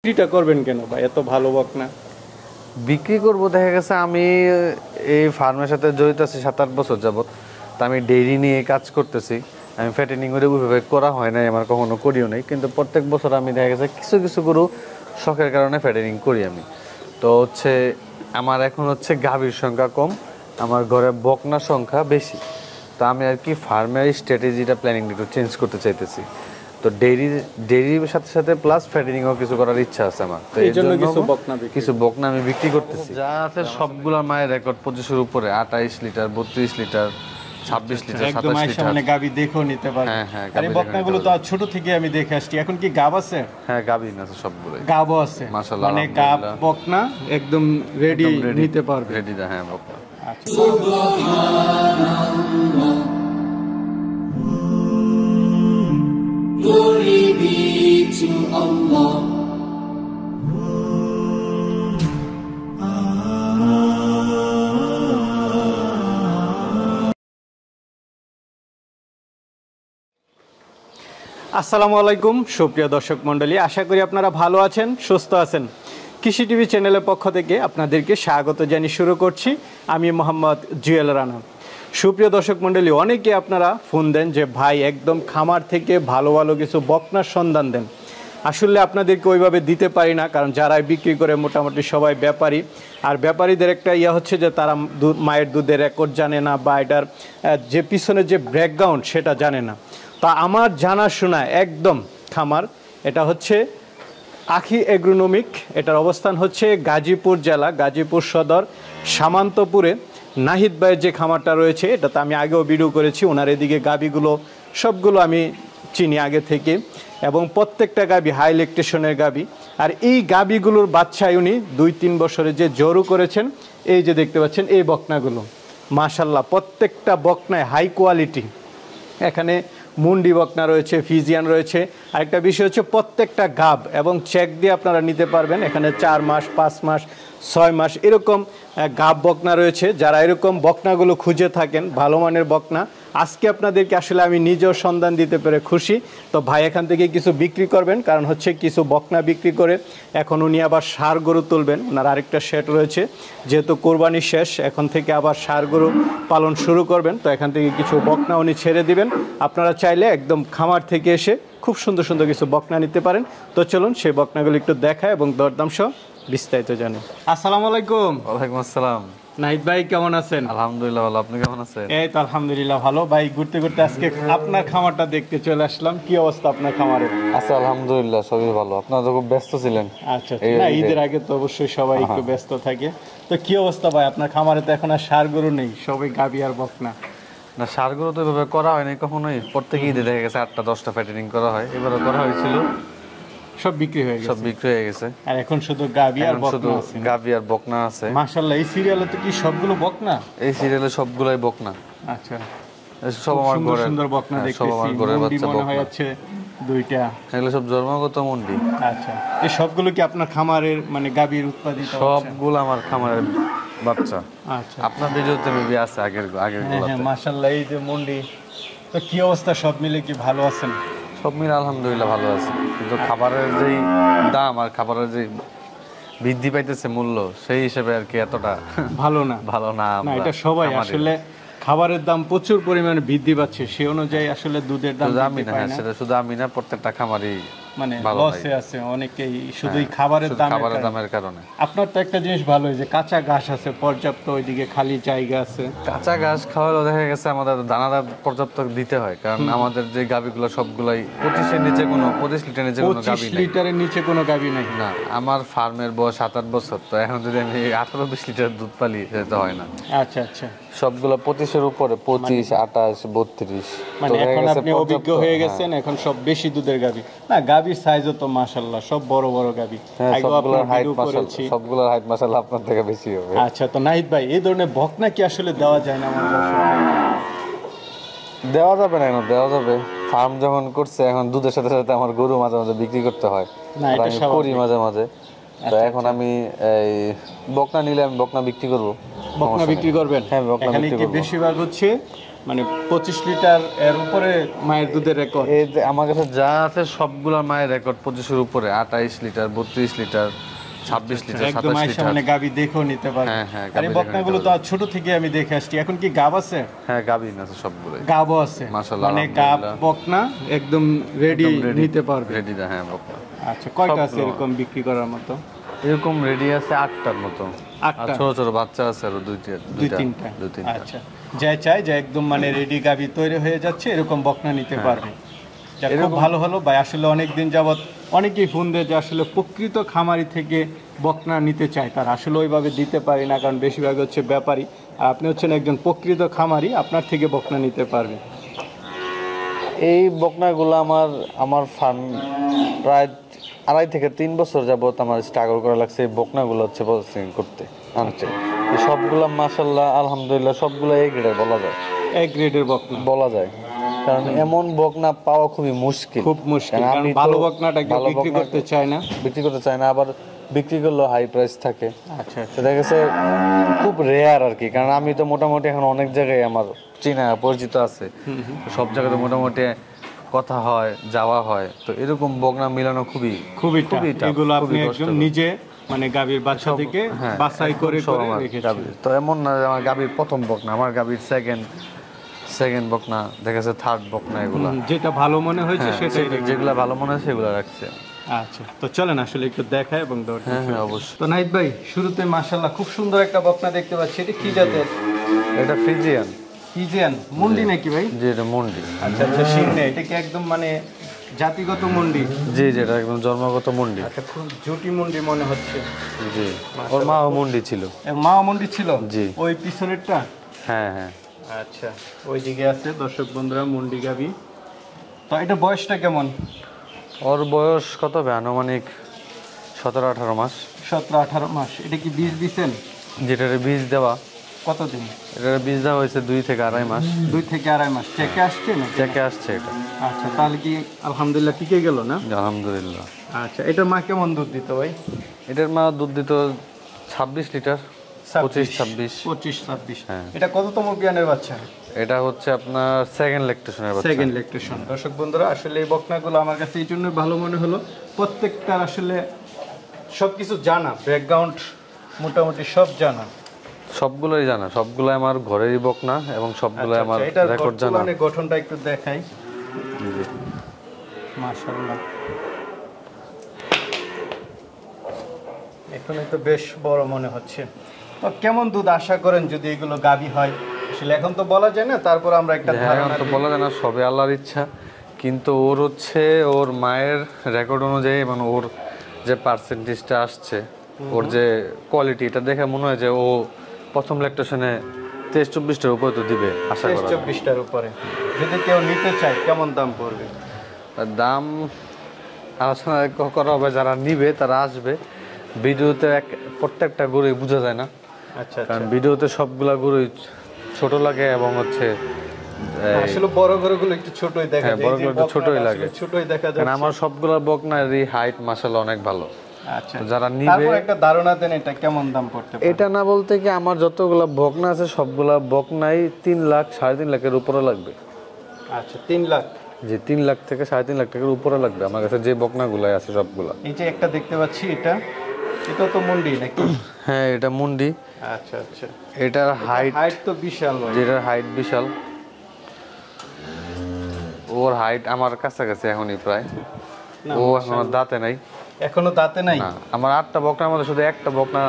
বিক্রিটা করবেন কেন ভাই এত ভালো বকনা? বিক্রি করব, দেখা গেছে আমি এই ফার্মের সাথে জড়িত আছি 7-8 বছর যাবত। তা আমি ডেইরি নিয়ে কাজ করতেছি। আমি ফ্যাটেনিং করে ওইভাবে করা হয় নাই, আমার কখনো করিও নাই, কিন্তু প্রত্যেক বছর আমি দেখা গেছে কিছু কিছু গরু শখের কারণে ফ্যাটেনিং করি আমি। তো হচ্ছে আমার এখন হচ্ছে গাভীর সংখ্যা কম, আমার ঘরে বকনার সংখ্যা বেশি। তো আমি আর কি ফার্মের স্ট্র্যাটেজিটা প্ল্যানিং একটু চেঞ্জ করতে চাইতেছি। তো ডেইরির সাথে সাথে প্লাস ফ্যাটেনিংও কিছু করার ইচ্ছা আছে আমার। তো এই জন্য কিছু বকনা আমি বিক্রি করতেছি। যা আছে সবগুলোর মায়ের রেকর্ড 25-এর উপরে, 28 লিটার, 32 লিটার, 26 লিটার, 27 লিটার। মানে গাবি দেখো নিতে পারবে। হ্যাঁ, এই বকনাগুলো তো ছোট থেকে আমি দেখে আসছি। এখন কি গাব আছে? হ্যাঁ, গাবি আছে সবগুলোই। গাবও আছে মাশাআল্লাহ, মানে গাব বকনা একদম রেডি নিতে পারবে। রেডি দা, হ্যাঁ বকনা। আচ্ছা, Glory be to Allah. আসসালামু আলাইকুম সুপ্রিয় দর্শক মণ্ডলী, আশা করি আপনারা ভালো আছেন, সুস্থ আছেন। কৃষি টিভি চ্যানেলের পক্ষ থেকে আপনাদেরকে স্বাগত জানিয়ে শুরু করছি আমি মোহাম্মদ জুয়েল রানা। সুপ্রিয় দর্শক মণ্ডলী, অনেকে আপনারা ফোন দেন যে ভাই একদম খামার থেকে ভালো ভালো কিছু বকনার সন্ধান দেন। আসলে আপনাদেরকে ওইভাবে দিতে পারি না, কারণ যারাই বিক্রি করে মোটামুটি সবাই ব্যাপারী। আর ব্যাপারীদের একটা হচ্ছে যে তারা মায়ের দুধের রেকর্ড জানে না, বা এটার যে পিছনে যে ব্যাকগ্রাউন্ড সেটা জানে না। তা আমার জানাশোনা একদম খামার, এটা হচ্ছে আখি এগ্রোনমিক। এটার অবস্থান হচ্ছে গাজীপুর জেলা, গাজীপুর সদর, সামান্তপুরে। নাহিদ ভাইয়ের যে খামারটা রয়েছে এটাতে আমি আগেও ভিডিও করেছি। ওনার এদিকে গাবিগুলো সবগুলো আমি চিনি আগে থেকে, এবং প্রত্যেকটা গাবি হাই ল্যাকটেশনের গাবি। আর এই গাবিগুলোর বাচ্চায় উনি 2-3 বছরে যে জরু করেছেন, এই যে দেখতে পাচ্ছেন এই বকনাগুলো, মাশাল্লাহ প্রত্যেকটা বকনায় হাই কোয়ালিটি। এখানে মুন্ডি বকনা রয়েছে, ফিজিয়ান রয়েছে। আরেকটা বিষয় হচ্ছে প্রত্যেকটা গাব এবং চেক দিয়ে আপনারা নিতে পারবেন। এখানে 4 মাস, 5 মাস, 6 মাস এরকম গাব বকনা রয়েছে। যারা এরকম বকনাগুলো খুঁজে থাকেন, ভালো মানের বকনা, আজকে আপনাদেরকে আসলে আমি নিজেও সন্ধান দিতে পেরে খুশি। তো ভাই এখান থেকে কিছু বিক্রি করবেন, কারণ হচ্ছে কিছু বকনা বিক্রি করে এখন উনি আবার ষাঁড় গরু তুলবেন। ওনার আরেকটা সেট রয়েছে, যেহেতু কোরবানি শেষ, এখন থেকে আবার ষাঁড় গরু পালন শুরু করবেন। তো এখান থেকে কিছু বকনা উনি ছেড়ে দিবেন। আপনারা চাইলে একদম খামার থেকে এসে খুব সুন্দর সুন্দর কিছু বকনা নিতে পারেন। তো চলুন সেই বকনাগুলো একটু দেখায় এবং দরদাম সহ বিস্তারিত জানি। আসসালামু আলাইকুম। ওয়ালাইকুম আসসালাম। নাহিদ ভাই কেমন আছেন? আলহামদুলিল্লাহ ভালো, আপনি কেমন আছেন? এই তো আলহামদুলিল্লাহ ভালো। ভাই ঘুরতে ঘুরতে আজকে আপনার খামারটা দেখতে চলে আসলাম। কি অবস্থা আপনার খামারের? আচ্ছা আলহামদুলিল্লাহ সবই ভালো। আপনারা তো খুব ব্যস্ত ছিলেন। আচ্ছা, না ঈদের আগে তো অবশ্যই সবাই একটু ব্যস্ত থাকে। তো কি অবস্থা ভাই আপনার খামারে? তো এখন আর ষাঁড় গরু নেই, সবাই গাবি আর বকনা। না, ষাঁড় গরু তো এভাবে করা হয়নি কখনোই। প্রত্যেক ঈদে দেখা গেছে 8টা-10টা ফ্যাটেনিং করা হয়, এবারে করা হয়েছিল, সব বিক্রি হয়ে গেছে। সব বিক্রি হয়ে গেছে। আর এখন শুধু গাবি আর বকনা আছে। গাবি আর বকনা আছে। মাশাআল্লাহ, এই সিরিয়ালে তো কি সবগুলো বকনা? এই সিরিয়ালে সবগুলাই বকনা। আচ্ছা, সব আমার ঘরে সুন্দর বকনা দেখতেছি। সব আমার ঘরের বাচ্চা মনে হয় আছে 2টা। এগুলো সব জন্মগত মন্ডি। আচ্ছা, এই সবগুলো কি আপনার খামারের মানে গাবির উৎপাদিত? সবগুলো আমার খামারের বাচ্চা। আচ্ছা, আপনার ভিডিওতে মেবি আছে আগের গুলো। হ্যাঁ মাশাআল্লাহ, এই যে মন্ডি। তো কি অবস্থা, সব মিলে কি ভালো আছেন? সব মিলে আলহামদুলিল্লাহ ভালো আছে, কিন্তু খাবারের যেই দাম আর খাবারের যে বৃদ্ধি পাইতেছে মূল্য, সেই হিসেবে আর কি এতটা ভালো না। না, এটা সবাই আসলে খাবারের দাম প্রচুর পরিমাণে বৃদ্ধি পাচ্ছে, সেই অনুযায়ী আসলে দুধের দাম আমি না, সেটা শুধু আমি না, প্রত্যেকটা খামারই মানে লসে আছে অনেকেই, শুধুই খাবারের দামের কারণে। আপনার তো একটা জিনিস ভালো, যে কাঁচা ঘাস আছে পর্যাপ্ত, ওইদিকে খালি জায়গা আছে। কাঁচা ঘাস খাওয়ালেও দেখা গেছে আমাদের দানাদার পর্যাপ্ত দিতে হয়, কারণ আমাদের যে গাবিগুলো সবগুলাই 25 লিটারের নিচে কোনো গাবি নাই। 25 লিটারের নিচে কোনো গাবি নাই। না, আমার ফার্মের বয়স 7-8 বছর। তো এখন যদি আমি 18-20 লিটার দুধ পালি, সেটা হয় না। আচ্ছা আচ্ছা, সবগুলো 25-এর উপরে, 25, 28, 32। মানে এখন আপনি অভিজ্ঞ হয়ে গেছেন, এখন সব বেশি দুধের গাবি। না, গাবির সাইজও তো মাশাআল্লাহ সব বড় বড় গাবি। সবগুলোর হাইট মাশাআল্লাহ আপনার থেকে বেশি হবে। আচ্ছা, তো নাহিদ ভাই, এই ধরনের বকনা কি আসলে দেওয়া যায় না? দেওয়া যাবে না, দেওয়া যাবে। ফার্ম যখন করছে, এখন দুধের সাথে সাথে আমার গরু মাঝে মাঝে বিক্রি করতে হয়, আমি করি মাঝে মাঝে। তো এখন আমি এই বকনা নিলে আমি বকনা বিক্রি করব। বকনা বিক্রি করবেন? হ্যাঁ, বকনা বিক্রি করব। বেশিরভাগ হচ্ছে মানে 25 লিটার এর উপরে মায়ের দুধের রেকর্ড। এই যে আমার কাছে যা আছে সবগুলোর মায়ের রেকর্ড 25-এর উপরে, 28 লিটার, 32 লিটার, 26 লিটার, একদম 27 আইসা লিটার। মানে গাবি দেখেও নিতে পারবে। হ্যাঁ, হ্যাঁ, আর গাভী এই দেখে বকনাগুলো নিতে তো আজ ছোট থেকে আমি দেখে আসছি, এখন কি গাব আছে? হ্যাঁ, গাভী আছে সবগুলোই। গাবও আছে মাশাআল্লাহ, মানে গাব আলহামদুলিল্লাহ। বকনা একদম রেডি নিতে পারবে। রেডি দা, হ্যাঁ বকনা। আচ্ছা, কয়টা আছে সবগুলো। এরকম বিক্রি করার মতো? এরকম রেডি আছে 8টার মতো। আর 8টা? ছোট ছোট বাচ্চা আছে আরো দুই দুইটা তিনটা। দুই তিনটা। আচ্ছা, যাই চাই যে একদম মানে রেডি গাবি তৈরি হয়ে যাচ্ছে এরকম বকনা নিতে পারবে। যাক, খুব ভালো হলো ভাই। আসলে অনেক দিন যাবত অনেকেই ফোন দেয় যে আসলে প্রকৃত খামারি থেকে বকনা নিতে চায়, তার আসলে ওইভাবে দিতে পারি না, কারণ বেশিরভাগ হচ্ছে ব্যাপারী। আর আপনি হচ্ছেন একজন প্রকৃত খামারি, আপনার থেকে বকনা নিতে পারবে। এই বকনাগুলো আমার ফার্ম প্রায় 2.5 থেকে 3 বছর যাবত আমার স্ট্রাগল করা লাগছে এই বকনাগুলো হচ্ছে প্রসেসিং করতে আনতে। এই সবগুলো মাশাআল্লাহ আলহামদুলিল্লাহ সবগুলো এই গ্রেডের বলা যায়, এক গ্রেডের বকনা বলা যায়। কারণ এমন বকনা পাওয়া খুবই মুশকিল, খুব মুশকিল, কারণ কারণ আমি তো ভালো বকনাটা কেউ ভালো বিক্রি বকনা করতে চায় না। বিক্রি করতে চায় না, আবার বিক্রি করলেও হাই প্রাইস থাকে। আচ্ছা, তো দেখা গেছে খুব রেয়ার আর কি, কারণ আমি তো মোটামুটি এখন অনেক জায়গায় আমার চেনা পরিচিত আছে, সব জায়গাতে মোটামুটি কথা হয়, যাওয়া হয়। তো এরকম বকনা মিলানো খুবই খুবই খুবই tough। tough, এগুলো আপনি খুবই একদম কষ্টকর। নিজে মানে গাভীর বাচ্চা থেকে হ্যাঁ, বাছাই করে একদম সব করে আমার রেখেছেন। গাভীর। তো এমন না যে আমার গাভীর প্রথম বকনা, আমার গাভীর সেকেন্ড বকনা, দেখা যাচ্ছে থার্ড বকনা, এগুলা যেটা ভালো মনে হয়েছে হ্যাঁ, সেটাই রেখে- যেগুলা ভালো মনে হয় সেগুলা রাখছে। আচ্ছা, তো চলেন আসলে একটু দেখাই এবং দৌড় দিই। হ্যাঁ হ্যাঁ অবশ্যই। তো নাহিদ ভাই, শুরুতে মাশাআল্লাহ খুব সুন্দর একটা বকনা দেখতে পাচ্ছি, এটা কি জাতের? এটা ফ্রিজিয়ান, ফিজিয়ান মুন্ডি নাকি ভাই? যে এটা মন্ডি। আচ্ছা আচ্ছা, শিংনে এটা কি একদম মানে জাতিগত মুন্ডি? জি যেটা একদম জন্মগত মন্ডি। আচ্ছা, খুব জুটি মুন্ডি মনে হচ্ছে। জি, ওর মাও মন্ডি ছিল। মা মুন্ডি ছিল জি। ওই পিছনেরটা? হ্যাঁ হ্যাঁ। আচ্ছা, ওইদিকে আছে দর্শক বন্ধুরা মুন্ডি গাবি। তো এটা বয়সটা কেমন? ওর বয়স কত হবে? আনুমানিক 17-18 মাস। 17-18 মাস। এটা কি বীজ দিছেন? যেটার বীজ দেওয়া, কতদিন? এটার বীজ দেওয়া হয়েছে 2 থেকে 2.5 মাস। 2 থেকে 2.5 মাস চেকে আসছে না? চেকে আসছে এটা। আচ্ছা, তাহলে কি আলহামদুলিল্লাহ টিকে গেল না? আলহামদুলিল্লাহ। আচ্ছা, এটার মা কেমন দুধ দিত ভাই? এটার মা দুধ দিত 26 লিটার, 25-26। 25-26। হ্যাঁ। এটা কততম বিয়ানের বাচ্চা? এটা হচ্ছে আপনার সেকেন্ড ল্যাকটেশনের বাচ্চা। Second lactation. দর্শক বন্ধুরা, আসলে এই বকনাগুলো আমার কাছে এই জন্য ভালো মনে হলো, প্রত্যেকটার আসলে সবকিছু জানা, ব্যাকগ্রাউন্ড মোটামুটি সব জানা। সবগুলোই জানা, সবগুলো আমার ঘরেরই বকনা এবং সবগুলোই আমার এটার রেকর্ড জানা। বর্তমানে গঠনটা একটু দেখাই। জি। মাশাআল্লাহ, এখন তো বেশ বড় মনে হচ্ছে। তো কেমন দুধ আশা করেন যদি এগুলো গাভী হয়? আসলে এখন তো বলা যায় না, তারপর আমরা একটা হ্যাঁ, ধারণা এখন তো দিই। বলা যায় না, সবে আল্লাহর ইচ্ছা। কিন্তু ওর হচ্ছে ওর মায়ের রেকর্ড অনুযায়ী, মানে ওর যে পার্সেন্টেজটা আসছে, ওর যে কোয়ালিটি, এটা দেখে মনে হয় যে ও প্রথম ল্যাকটেশনে 23-24টার উপরে তো দিবে আশা করা যায়। 23-24টার উপরে। যদি কেউ নিতে চায় কেমন দাম পড়বে? আর দাম আলোচনা করা হবে, যারা নিবে তারা আসবে। ভিডিওতে প্রত্যেকটা গরুই বোঝা যায় না, আচ্ছা কারণ ভিডিওতে সবগুলা গরুই ছোট লাগে এবং হচ্ছে আসলে বড় গরুগুলো একটু ছোটই দেখা হ্যাঁ, যায়। বড় এই যে গরু একটু বকনাটা ছোটই আসলে লাগে। ছোটই দেখা যায়। কারণ আমার সবগুলা বকনারই হাইট মাশাআল্লাহ অনেক ভালো। আচ্ছা, তো যারা নিবে, তারপর একটা ধারণা দেন এটা কেমন দাম পড়তে পারে? এটা না বলতে কি আমার যতগুলা বকনা আছে সবগুলা বকনাই 3 লাখ 3.5 লাখের উপরে লাগবে। আচ্ছা, 3 লাখ। যে 3 লাখ থেকে 3.5 লাখ টাকার উপরে লাগবে আমার কাছে যে বকনাগুলাই আছে সবগুলা। এই যে একটা দেখতে পাচ্ছি, এটা তো মুন্ডি নাকি? হ্যাঁ, এটা মুন্ডি। আচ্ছা আচ্ছা, এটার হাইট, হাইট তো বিশাল ভাই। যেটার হাইট বিশাল, ওর হাইট আমার কাছাকাছি এখনই প্রায়। না, ও এখনো দাঁতে নাই। এখনো দাঁতে নাই? না, আমার 8টা বকনার মধ্যে শুধু একটা বকনা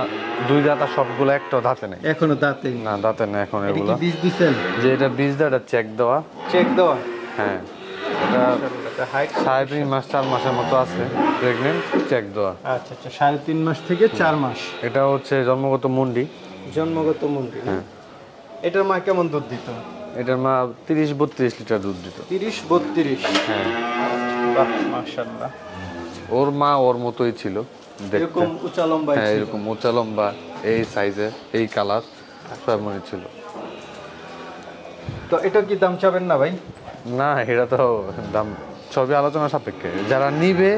2 দাঁত, আর সবগুলো একটাও দাঁতে নাই। এখনো দাঁতে নেই? না, দাঁতে নাই এখন এটা কি এগুলো। বীজ দিছেন? যে এটা বীজ দেওয়া, এটা চেক দেওয়া। চেক দেওয়া? হ্যাঁ, এটা এটা হাইট 3.5 মাস 4 মাসের মতো আছে প্রেগনেন্ট, চেক দেওয়া। আচ্ছা আচ্ছা, 3.5 মাস থেকে 4 মাস। এটা হচ্ছে জন্মগত মুন্ডি। জন্মগত মুন্ডি। এটার মা কেমন দুধ দিত? এটার মা 30-32 লিটার দুধ দিত। 30-32? হ্যাঁ, বাহ, মাশাআল্লাহ। ওর মা ওর মতোই ছিল দেখতে। এরকম উঁচা লম্বা হ্যাঁ, ছিল? এরকম উঁচা লম্বা, এই সাইজের, এই কালার, সব মনে ছিল। তো এটা কি দাম চাবেন না ভাই? না, এটা তো দাম সবই আলোচনা সাপেক্ষে। যারা নিবে,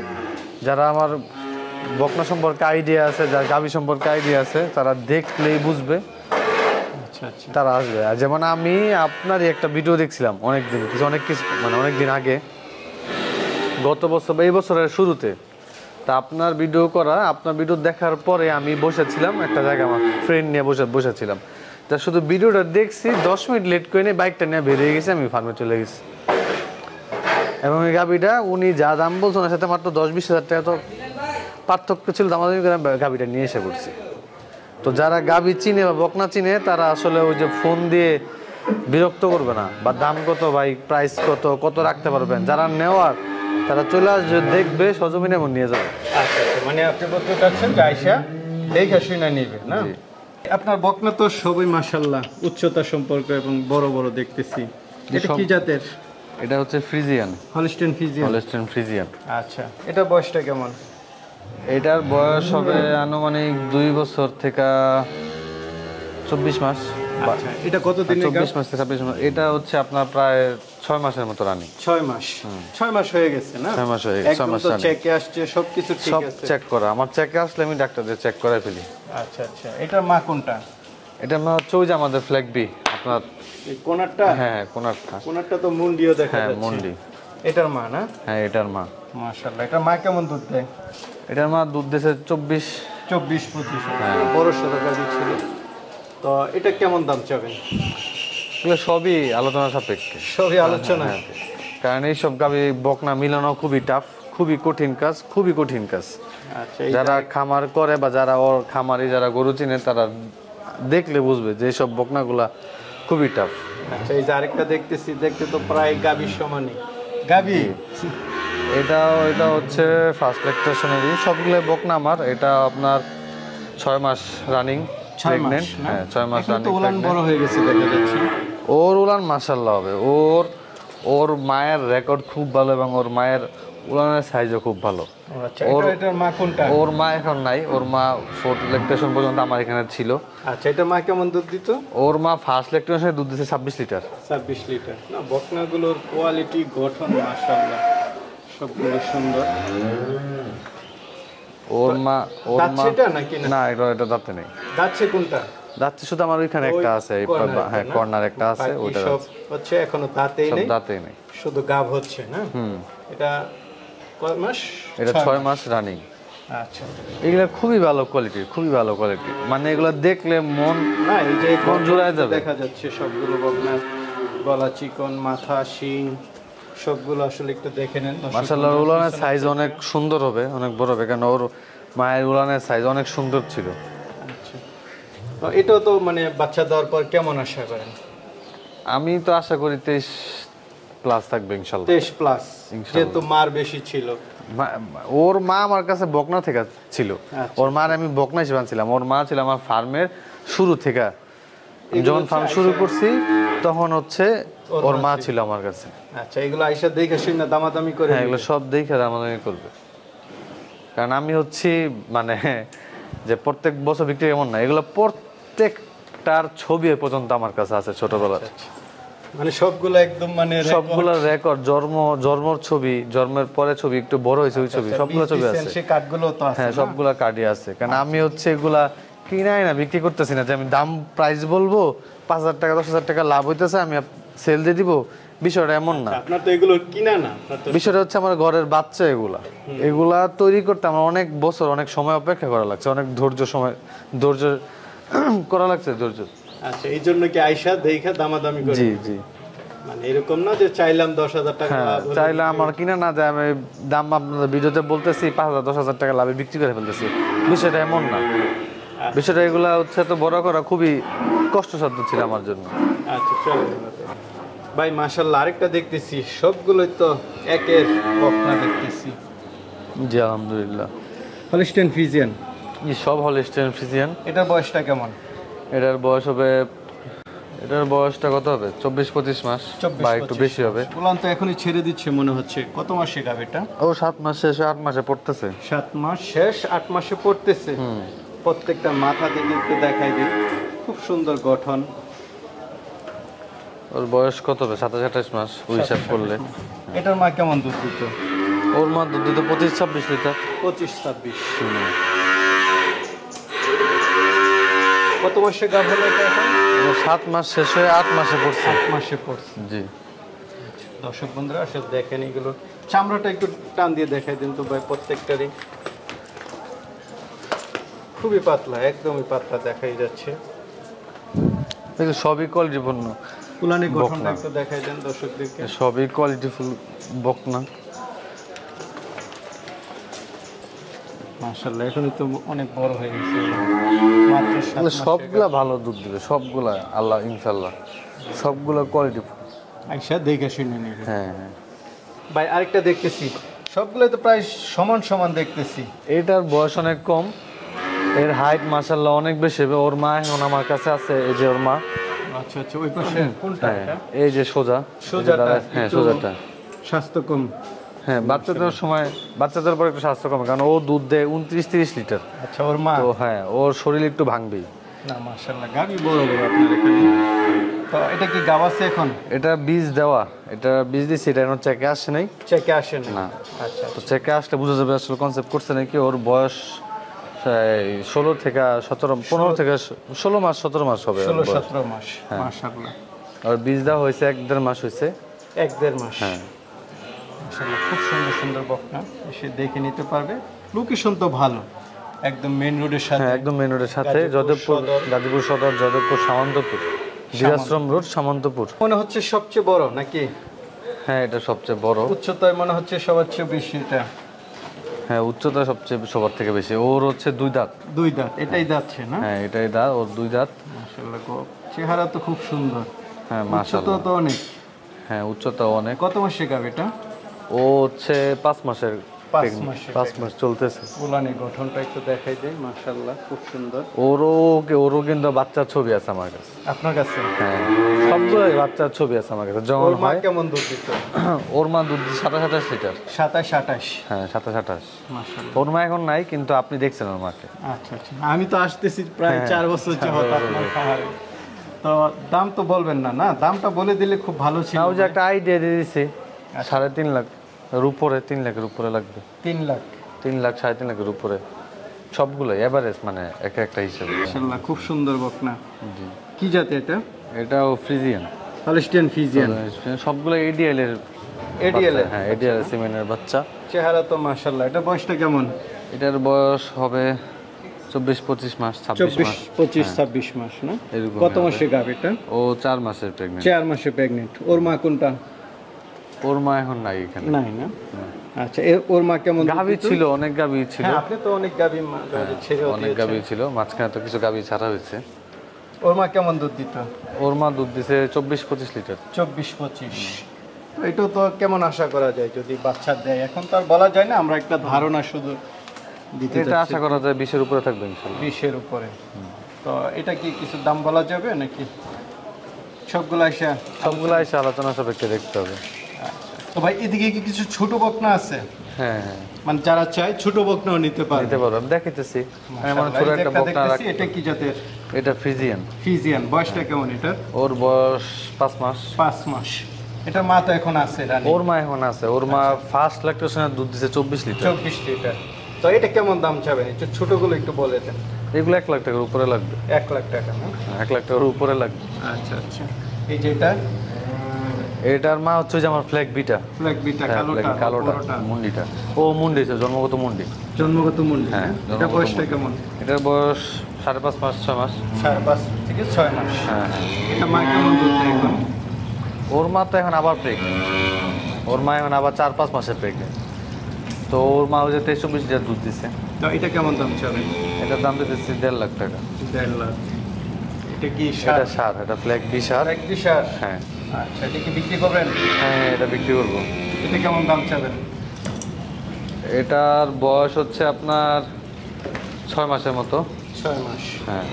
যারা আমার বকনা সম্পর্কে আইডিয়া আছে, যার গাভী সম্পর্কে আইডিয়া আছে, তারা দেখলেই বুঝবে আচ্ছা আচ্ছা। তারা আসবে। আর যেমন আমি আপনারই একটা ভিডিও দেখছিলাম অনেক কিছু মানে অনেকদিন আগে, গত বছর বা এই বছরের শুরুতে। তা আপনার ভিডিও দেখার পরে আমি বসেছিলাম একটা জায়গায়, আমার ফ্রেন্ড নিয়ে বসেছিলাম। তা শুধু ভিডিওটা দেখছি, 10 মিনিট লেট করে নিয়ে বাইকটা নিয়ে বেরিয়ে গেছি, আমি ফার্মে চলে গেছি। এবং এই গাভিটা উনি যা দাম বলছেন ওনার সাথে মাত্র 10-20 হাজার টাকা তো পার্থক্য ছিল, দামাদামি করে গাভিটা নিয়ে এসে পড়ছি। তো যারা গাভি চিনে বা বকনা চিনে তারা আসলে ওই যে ফোন দিয়ে বিরক্ত করবে না, বা দাম কত ভাই, প্রাইস কত রাখতে পারবেন, যারা নেওয়ার তারা চলে আসবে, দেখবে, সজমিনে এমন নিয়ে যাবে। আচ্ছা আচ্ছা, মানে আপনি বলতে চাচ্ছেন যে আয়শা দেখে শুনে নিবে না? আপনার বকনা তো সবই মাশাআল্লাহ উচ্চতা সম্পর্ক এবং বড় বড় দেখতেছি। এটা কি জাতের? এটা হচ্ছে Friesian, Holstein Friesian. Holstein Friesian. আচ্ছা, এটা বয়সটা কেমন? এটার বয়স হবে আনুমানিক 2 বছর থেকে 24 মাস। আচ্ছা, এটা কত দিনের? 24 মাস থেকে 26 মাস। এটা হচ্ছে আপনার প্রায় 6 মাসের মতো রানিং। 6 মাস। 6 মাস হয়ে গেছে না? 6 মাস হয়ে গেছে। 6 একদম মাস তো running। চেকে আসছে, সবকিছু ঠিক সব আছে। চেক করা, আমার চেকে আসলে আমি ডাক্তারদের চেক করাই ফেলি। আচ্ছা আচ্ছা, এটার মা কোনটা? এটা মা হচ্ছে ওই যে আমাদের ফ্ল্যাগ বি, আপনার এই কোনারটা? হ্যাঁ কোনারটা। কোনারটা তো মুন্ডিও দেখা হ্যাঁ যাচ্ছে। মন্ডি। এটার মা না? হ্যাঁ এটার মা। মাশাআল্লাহ, এটার মা কেমন দুধ দেয়? এটার মা দুধ দিয়েছে 24-25। বড় সড়ো গাভী ছিল। তো এটা কেমন দাম চাবেন? এগুলো সবই আলোচনা সাপেক্ষে। সবই আলোচনা। কারণ এইসব গাভী বকনা মিলানো খুবই টাফ, খুবই কঠিন কাজ। আচ্ছা, যারা খামার করে বা যারা খামারি যারা গরু চিনে তারা দেখলে বুঝবে যে এইসব বকনাগুলা খুবই টাফ। আচ্ছা, এই যে আরেকটা দেখতেছি, দেখতে তো প্রায় গাভীর সমানই। গাভী এটা হচ্ছে ফার্স্ট ল্যাকটেশনেরই, সবগুলো বকনা আমার। এটা আপনার 6 মাস রানিং প্রেগন্যান্ট। হ্যাঁ 6 মাস এখন তো রানিং। উলান বড় হয়ে গেছে দেখা যাচ্ছে। ওর উলান মাশাআল্লাহ হবে। ওর মায়ের রেকর্ড খুব ভালো এবং ওর মায়ের উলানের সাইজও খুব ভালো। আচ্ছা, এটার মা কোনটা? ওর মা এখন নাই, ওর মা ফোর্থ ল্যাকটেশন পর্যন্ত আমার এখানে ছিল। আচ্ছা, এটা মা কেমন দুধ দিত? ওর মা ফার্স্ট ল্যাকটেশনে দুধ দিচ্ছে 26 লিটার। 26 লিটার। না, বকনাগুলোর কোয়ালিটি, গঠন মাশাআল্লাহ সবগুলো সুন্দর। ওর মা দাঁতছে এটা নাকি না? না, এটা দাঁতে নেই। দাঁতছে কোনটা? দাঁতছে শুধু আমার ওইখানে একটা আছে, হ্যাঁ কর্নার একটা আছে, ওইটা সব হচ্ছে এখনো দাঁতেই নেই। দাঁতেই নেই, শুধু গাব হচ্ছে না? এটা কয় মাস? এটা 6 মাস রানিং। আচ্ছা, এগুলা খুবই ভালো কোয়ালিটি। মানে এগুলা দেখলে মন না এই যে মন জুড়ায় যাবে। দেখা যাচ্ছে সবগুলো বকনা, গলা চিকন, মাথা শিং সবগুলো আসলে একটু দেখে নেন। মাশাআল্লাহ উলানের সাইজ অনেক সুন্দর হবে, অনেক বড় হবে, কারণ ওর মায়ের উলানের সাইজ অনেক সুন্দর ছিল। আচ্ছা, তো এটাও তো মানে বাচ্চা দেওয়ার পর কেমন আশা করেন? আমি তো আশা করি 23 প্লাস থাকবে ইনশাআল্লাহ। 23 প্লাস, যেহেতু মার বেশি ছিল। ওর মা আমার কাছে বকনা থেকে ছিল। আচ্ছা। ওর মার আমি বকনা হিসেবে আনছিলাম। ওর মা ছিল আমার ফার্মের শুরু থেকে। যখন ফার্ম শুরু করছি তখন হচ্ছে ওর মা ছিল আমার কাছে। আচ্ছা, এগুলো আইসা দেখে শুনে দামাদামি করে? হ্যাঁ, এগুলো সব দেখে দামাদামি করবে। কারণ আমি হচ্ছি মানে যে প্রত্যেক বছর বিক্রি এমন না, এগুলো প্রত্যেকটার ছবি এ পর্যন্ত আমার কাছে আছে ছোটবেলার। মানে সবগুলো একদম মানে সবগুলোর রেকর্ড, জন্মর ছবি, জন্মের পরে ছবি, একটু বড় হয়েছে ওই ছবি, সবগুলো ছবি আছে। সেই কার্ডগুলো তো আছে? হ্যাঁ, সবগুলা কার্ডই আছে। কারণ আমি হচ্ছে এগুলা কিনাই না, বিক্রি করতেছি না যে আমি দাম প্রাইস বলবো 5,000 টাকা 10,000 টাকা লাভ হইতেছে আমি সেল দিয়ে দিব, বিষয়টা এমন না। আপনার তো এগুলো কিনা না, বিষয়টা হচ্ছে আমার ঘরের বাচ্চা। এগুলা তৈরি করতে আমার অনেক বছর, অনেক সময় অপেক্ষা করা লাগছে, অনেক ধৈর্য করা লাগছে। আচ্ছা, এই জন্য কি আয়শা দেখা দামাদামি করে? জি। মানে এরকম না যে চাইলাম 10,000 টাকা হ্যাঁ, লাভ হলো। চাইলে আমার কিনা না যে আমি দাম আপনাদের ভিডিওতে বলতেছি 5,000 10,000 টাকা লাভে বিক্রি করে ফেলতেছি, বিষয়টা এমন না। বিষয়টা এগুলা হচ্ছে তো বড় করা খুবই কষ্টসাধ্য ছিল আমার জন্য। আচ্ছা, চলো ভাই, মাশাআল্লাহ আরেকটা দেখতেছি, সবগুলোই তো একের বকনা দেখতেছি। জি আলহামদুলিল্লাহ। হলস্টেইন ফ্রিজিয়ান, এই সব হলস্টেইন ফ্রিজিয়ান। এটার বয়সটা কেমন? এটার বয়সটা কত হবে? 24-25 মাস বা একটু বেশি হবে। উলান তো এখনই ছেড়ে দিচ্ছে মনে হচ্ছে। কত মাসে গাভীটা? ও 7 মাস শেষ, 8 মাসে পড়তেছে। 7 মাস শেষ, 8 মাসে পড়তেছে। প্রত্যেকটা মাথা থেকে একটু দেখাই দিই, খুব সুন্দর গঠন। ওর বয়স কত হবে? 27-28 মাস ওই হিসাব করলে। এটার মা কেমন দুধ দিত? ওর মা দুধ দিত 25-26 লিটার। 25-26। কত মাসে গাভ হলো এটা এখন? 7 মাস শেষ হয়ে 8 মাসে পড়ছে। 8 মাসে পড়ছে। জি। দর্শক বন্ধুরা আসলে দেখেন এগুলো চামড়াটা একটু টান দিয়ে দেখাই দিন তো ভাই প্রত্যেকটারই। খুবই পাতলা, একদমই পাতলা দেখাই যাচ্ছে। এগুলো সবই কোয়ালিটিপূর্ণ। কুলানি গঠনটা বকনা। একটু দেখাই দেন দর্শকদেরকে। সবই কোয়ালিটিফুল বকনা। মাশাআল্লাহ এখনই তো অনেক বড় হয়ে গেছে। মাত্র 7 এগুলো মাস। সবগুলা ভালো দুধ দিবে, সবগুলা আল্লাহ ইনশাল্লাহ সবগুলা কোয়ালিটিফুল। আচ্ছা দেখে শুনে নেবেন। হ্যাঁ হ্যাঁ। ভাই আরেকটা দেখতেছি, সবগুলো তো প্রায় সমান সমান দেখতেছি। এটার বয়স অনেক কম, এর হাইট মাশাআল্লাহ অনেক বেশি হবে। ওর মা এখন আমার কাছে আছে, এই যে ওর মা। আচ্ছা আচ্ছা, ওই পাশে কোনটা হ্যাঁ এটা? এই যে সোজা, সোজাটা, হ্যাঁ একটু সোজাটা। স্বাস্থ্য কম। হ্যাঁ বাচ্চাদের সময়, বাচ্চাদের পর একটু স্বাস্থ্য কমে, কারণ ও দুধ দেয় 29-30 লিটার। আচ্ছা ওর মা? তো হ্যাঁ ওর শরীর একটু ভাঙবেই। না মাশাআল্লাহ গাবি বড় বড় আপনার এখানে। তো এটা কি গাব আছে এখন? এটা বীজ দেওয়া, এটা বীজ দিচ্ছি, এটা এখন চেকে আসে নাই। চেকে আসেন না। আচ্ছা তো চেকে আসলে বুঝা যাবে আসলে কনসেপ্ট করছে নাকি। ওর বয়স 16 থেকে 17, 15 থেকে 16 মাস 17 মাস হবে। 16-17 মাস। মাশাআল্লাহ। আর বীজ দেওয়া হয়েছে 1-1.5 মাস হয়েছে। 1-1.5 মাস। হ্যাঁ মাশাআল্লাহ খুব সুন্দর সুন্দর বকনা, এসে দেখে নিতে পারবে। লোকেশন তো ভালো, একদম মেইন রোডের সাথে। হ্যাঁ একদম মেন রোডের সাথে, গাজীপুর যাদবপুর, সদর। গাজীপুর সদর, যাদবপুর, সামন্তপুর, দিরাশ্রম রোড, সামন্তপুর। মনে হচ্ছে সবচেয়ে বড় নাকি? হ্যাঁ এটা সবচেয়ে বড়। উচ্চতায় মনে হচ্ছে সবার চেয়ে বেশি এটা। হ্যাঁ উচ্চতা সবচেয়ে সবার থেকে বেশি। ওর হচ্ছে 2 দাঁত। 2 দাঁত, এটাই যাচ্ছে না? হ্যাঁ এটাই দাঁত, ওর 2 দাঁত। মাশাআল্লাহ চেহারা তো খুব সুন্দর। হ্যাঁ উচ্চতা মাশাআল্লাহ। তো অনেক। হ্যাঁ উচ্চতাও অনেক। কত মাসে গাব এটা? ও হচ্ছে 5 মাসের। 5 মাসের। 5 মাস চলতেছে। উলানি গঠনটা একটু দেখাই দেই। মাশাআল্লাহ খুব সুন্দর। ওরও কিন্তু বাচ্চার ছবি আছে আমার কাছে। আপনার কাছে? হ্যাঁ সবগুলোই বাচ্চার ছবি আছে আমার কাছে। যখন ওর মা হয় কেমন দুধ দিত? ওর মা দুধ 27-28 লিটার। 27-28। হ্যাঁ 27-28। মাশাআল্লাহ। ওর মা এখন নাই, কিন্তু আপনি দেখছেন ওর মাকে। আচ্ছা আচ্ছা, আমি তো আসতেছি প্রায় হ্যাঁ, 4 বছর যাবত আপনার খামারে। তো দাম তো বলবেন না? না দামটা বলে দিলে খুব ভালো ছিল। তাও যে একটা আইডিয়া দিয়ে দিছি, 3.5 লাখ এর উপরে, 3 লাখের উপরে লাগবে। 3 লাখ। 3 লাখ 3.5 লাখের উপরে সবগুলো এভারেজ, মানে একটা হিসাবে। মাশাআল্লাহ খুব সুন্দর বকনা। জি। কি জাতে এটা? এটাও ফ্রিজিয়ান। Holstein Friesian. সবগুলো এডিএল এর। এডিএল এর? হ্যাঁ এডিএল সিমেন্টের বাচ্চা। চেহারা তো মাশাআল্লাহ। এটা বয়সটা কেমন? এটার বয়স হবে 24-25 মাস, 26 মাস। 24-25-26 মাস না? এরকম কত হবে। মাসে গাব এটা? ও 4 মাসের প্রেগনেন্ট। 4 মাসে প্রেগনেন্ট। ওর মা কোনটা? ওর মা এখন নাই এখানে। নাই না? আচ্ছা ওর মা কেমন? গাভী ছিল, অনেক গাভী ছিল। হ্যাঁ আপনি তো অনেক গাবি ছেড়ে অনেক গাভী ছিল, মাঝখানে তো কিছু গাভী ছাড়া হয়েছে। ওর মা কেমন দুধ দিত? ওর মা দুধ দিছে 24-25 লিটার। 24-25। এটাও তো কেমন আশা করা যায় যদি বাচ্চা দেয়? এখন তো আর বলা যায় না, আমরা একটা ধারণা শুধু দিতে এটা আশা করা যায় 20-এর উপরে থাকবে ইনশাআল্লাহ। 20-এর উপরে। তো এটা কি কিছু দাম বলা যাবে নাকি সবগুলো সবগুলো এসে আলোচনা সাপেক্ষে দেখতে হবে। তো ভাই এদিকে কি কিছু ছোট বকনা আছে? হ্যাঁ হ্যাঁ মানে যারা চায় ছোট বকনাও নিতে পারে? নিতে পারবো, আমি দেখাইতেছি। এমন মাশাআল্লাহ, ছোট এই যে একটা বকনা দেখতেছি, এটা কি জাতের? এটা ফ্রিজিয়ান। ফিজিয়ান। বয়সটা কেমন এটার? ওর বয়স 5 মাস। 5 মাস। এটার মা তো এখন আছে রানী? ওর মা এখন আছে। ওর মা ফার্স্ট ল্যাকটেশনের দুধ দিছে 24 লিটার। 24 লিটার। তো এটা কেমন দাম চাবেন? একটু ছোটগুলো একটু বলে দেন। এগুলো 1 লাখ টাকার উপরে লাগবে। 1 লাখ টাকা না? 1 লাখ টাকার উপরে লাগবে। আচ্ছা আচ্ছা। এই যেটা এটার মা হচ্ছে যে আমার ফ্ল্যাগ বিটা। ফ্ল্যাগ বিটা, হ্যাঁ, কালোটা, flag কালোটা, বড়টা? মুন্ডিটা। ও মুন্ডিছে, জন্মগত মুন্ডি। জন্মগত মূল্য। হ্যাঁ, এটা জন্মগত বয়সটা মূল্য। কেমন? এটার বয়স 5.5 মাস 6 মাস। 5.5 থেকে 6 মাস। হ্যাঁ হ্যাঁ। এটা মা কেমন দুধ দেয় এখন? ওর মা তো এখন আবার প্রেগনেন্ট। ওর মা এখন আবার 4-5 মাসের প্রেগনেন্ট। তো ওর মা ওই যে 23-24 লিটার দুধ দিছে। তো এটা কেমন দাম চাবেন? এটার দাম দিতেছি 1.5 লাখ টাকা। 1.5 লাখ। এটা কি এটা সার, এটা ফ্ল্যাগ বি সার। এক দিশার? হ্যাঁ আচ্ছা, এটা কি বিক্রি করবেন? হ্যাঁ এটা বিক্রি করবো। এটা কেমন দাম চাবেন? এটার বয়স হচ্ছে আপনার 6 মাসের মতো। 6 মাস। হ্যাঁ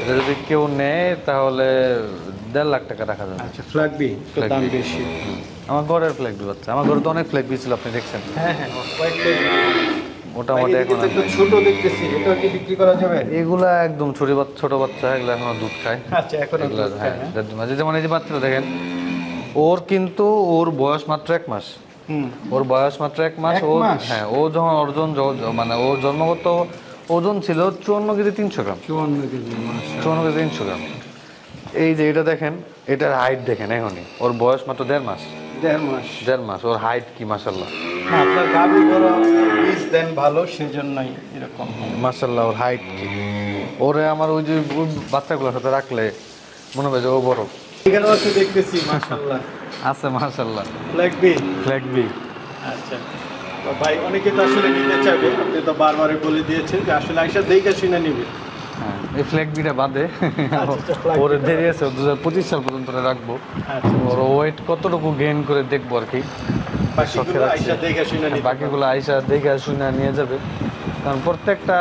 এটা যদি কেউ নেয় তাহলে 1.5 লাখ টাকা রাখা যাবে। আচ্ছা, ফ্ল্যাগ বি তো Flag দাম B। বেশি। আমার ঘরের ফ্ল্যাগ বি বাচ্চা, আমার ঘরে তো অনেক ফ্ল্যাগ বি ছিল, আপনি দেখছেন। হ্যাঁ হ্যাঁ, কয়েকটা। মোটামুটি এখন এদিকে তো একটু ছোট দেখতেছি, এটা কি বিক্রি করা যাবে? এগুলা একদম ছোট বাচ্চা, এগুলো এখনো দুধ খায়। আচ্ছা, এখন এগুলা হ্যাঁ মাঝে যেমন এই যে বাচ্চাটা দেখেন, ওর কিন্তু ওর বয়স মাত্র 1 মাস। হুম। ওর বয়স মাত্র 1 মাস। 1 ও মাস? হ্যাঁ ও যখন মানে ও জন্মগত ওজন ছিল 54 কেজি 300 গ্রাম। 54 কেজি, মাশাআল্লাহ। 54 কেজি 300 গ্রাম। এই যে এটা দেখেন, এটার হাইট দেখেন এখনই, ওর বয়স মাত্র 1.5 মাস। 1.5 মাস। 1.5 মাস, ওর হাইট কি মাশাআল্লাহ। না, আপনার গাভী গরু বীজ দেন ভালো, সেজন্যই এরকম। মাশাআল্লাহ, ওর হাইট কি। ওরে আমার ওই যে ওই বাচ্চাগুলোর সাথে রাখলে মনে হবে যে ও বড়। এখানে আছে দেখতেছি, মাশাআল্লাহ। আছে মাশাআল্লাহ। Flag B. Flag B. আচ্ছা। তো ভাই অনেকে তো আসলে নিতে চাইবে, আপনি তো বারবারই বলে দিয়েছেন যে আসলে আইসা দেখে শুনে নিবে। হ্যাঁ, এই ফ্ল্যাগ বিটা বাদে flag ওরে bee দেরি আছে, 2025 সাল পর্যন্ত ওরে রাখবো। আচ্ছা। ওর ওয়েট কতটুকু গেইন করে দেখবো আর কি। বাকিগুলো আইসা দেখে শুনে নিতে বাকিগুলো আইসা দেখে শুনে নিয়ে যাবে। কারণ প্রত্যেকটা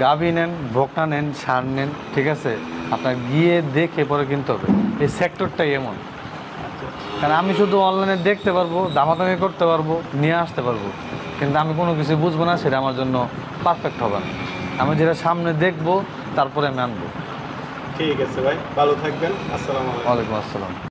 গাভী নেন, বকনা নেন, ষাঁড় নেন, ঠিক আছে, আপনার গিয়ে দেখে পরে কিনতে হবে। এই সেক্টরটাই এমন। কারণ আমি শুধু অনলাইনে দেখতে পারবো, দামাদামি করতে পারবো, নিয়ে আসতে পারবো, কিন্তু আমি কোনো কিছু বুঝবো না, সেটা আমার জন্য পারফেক্ট হবে না। আমি যেটা সামনে দেখবো তারপরে আমি আনবো। ঠিক আছে ভাই, ভালো থাকবেন। আসসালামু আলাইকুম। ওয়ালাইকুম আসসালাম।